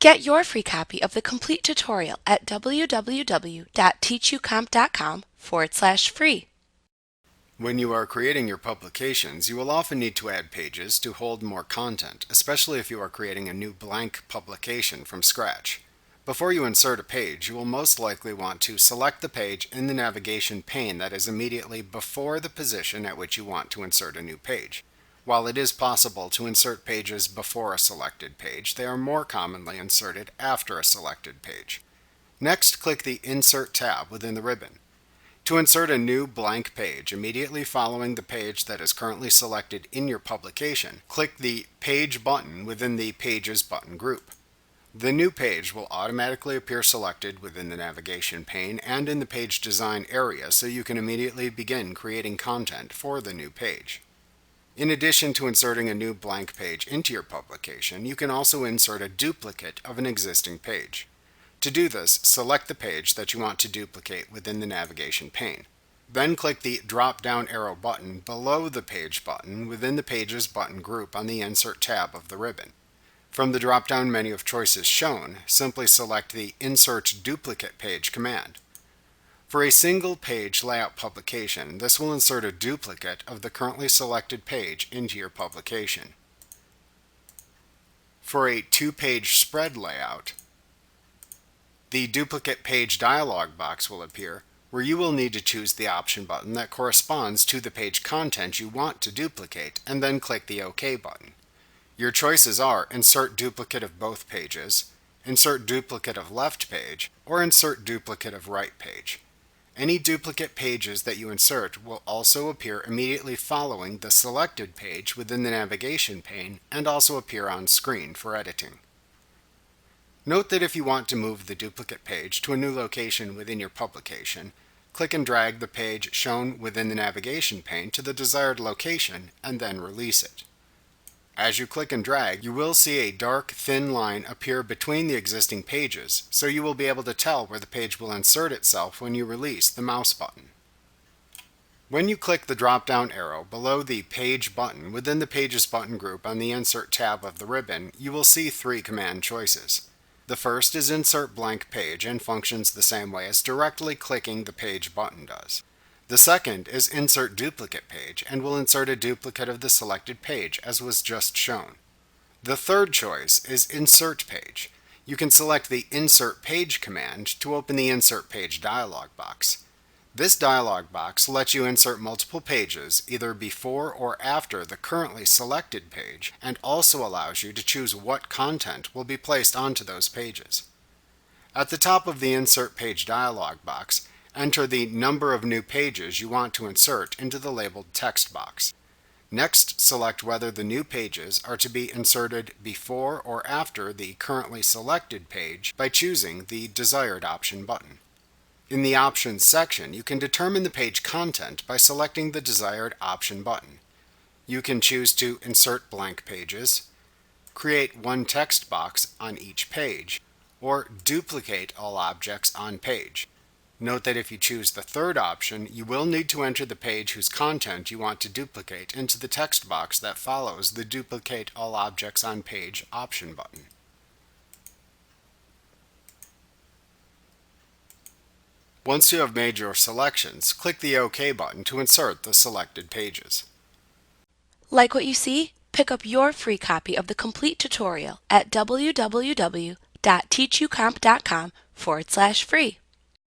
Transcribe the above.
Get your free copy of the complete tutorial at www.teachucomp.com/free. When you are creating your publications, you will often need to add pages to hold more content, especially if you are creating a new blank publication from scratch. Before you insert a page, you will most likely want to select the page in the navigation pane that is immediately before the position at which you want to insert a new page. While it is possible to insert pages before a selected page, they are more commonly inserted after a selected page. Next, click the Insert tab within the ribbon. To insert a new blank page immediately following the page that is currently selected in your publication, click the Page button within the Pages button group. The new page will automatically appear selected within the navigation pane and in the page design area, so you can immediately begin creating content for the new page. In addition to inserting a new blank page into your publication, you can also insert a duplicate of an existing page. To do this, select the page that you want to duplicate within the navigation pane. Then click the drop-down arrow button below the Page button within the Pages button group on the Insert tab of the ribbon. From the drop-down menu of choices shown, simply select the Insert Duplicate Page command. For a single page layout publication, this will insert a duplicate of the currently selected page into your publication. For a two-page spread layout, the Duplicate Page dialog box will appear, where you will need to choose the option button that corresponds to the page content you want to duplicate, and then click the OK button. Your choices are Insert Duplicate of Both Pages, Insert Duplicate of Left Page, or Insert Duplicate of Right Page. Any duplicate pages that you insert will also appear immediately following the selected page within the navigation pane and also appear on screen for editing. Note that if you want to move the duplicate page to a new location within your publication, click and drag the page shown within the navigation pane to the desired location and then release it. As you click and drag, you will see a dark, thin line appear between the existing pages, so you will be able to tell where the page will insert itself when you release the mouse button. When you click the drop-down arrow below the Page button within the Pages button group on the Insert tab of the ribbon, you will see three command choices. The first is Insert Blank Page and functions the same way as directly clicking the Page button does. The second is Insert Duplicate Page and will insert a duplicate of the selected page as was just shown. The third choice is Insert Page. You can select the Insert Page command to open the Insert Page dialog box. This dialog box lets you insert multiple pages either before or after the currently selected page and also allows you to choose what content will be placed onto those pages. At the top of the Insert Page dialog box, enter the number of new pages you want to insert into the labeled text box. Next, select whether the new pages are to be inserted before or after the currently selected page by choosing the desired option button. In the Options section, you can determine the page content by selecting the desired option button. You can choose to insert blank pages, create one text box on each page, or duplicate all objects on page. Note that if you choose the third option, you will need to enter the page whose content you want to duplicate into the text box that follows the Duplicate All Objects on Page option button. Once you have made your selections, click the OK button to insert the selected pages. Like what you see? Pick up your free copy of the complete tutorial at www.teachucomp.com/free.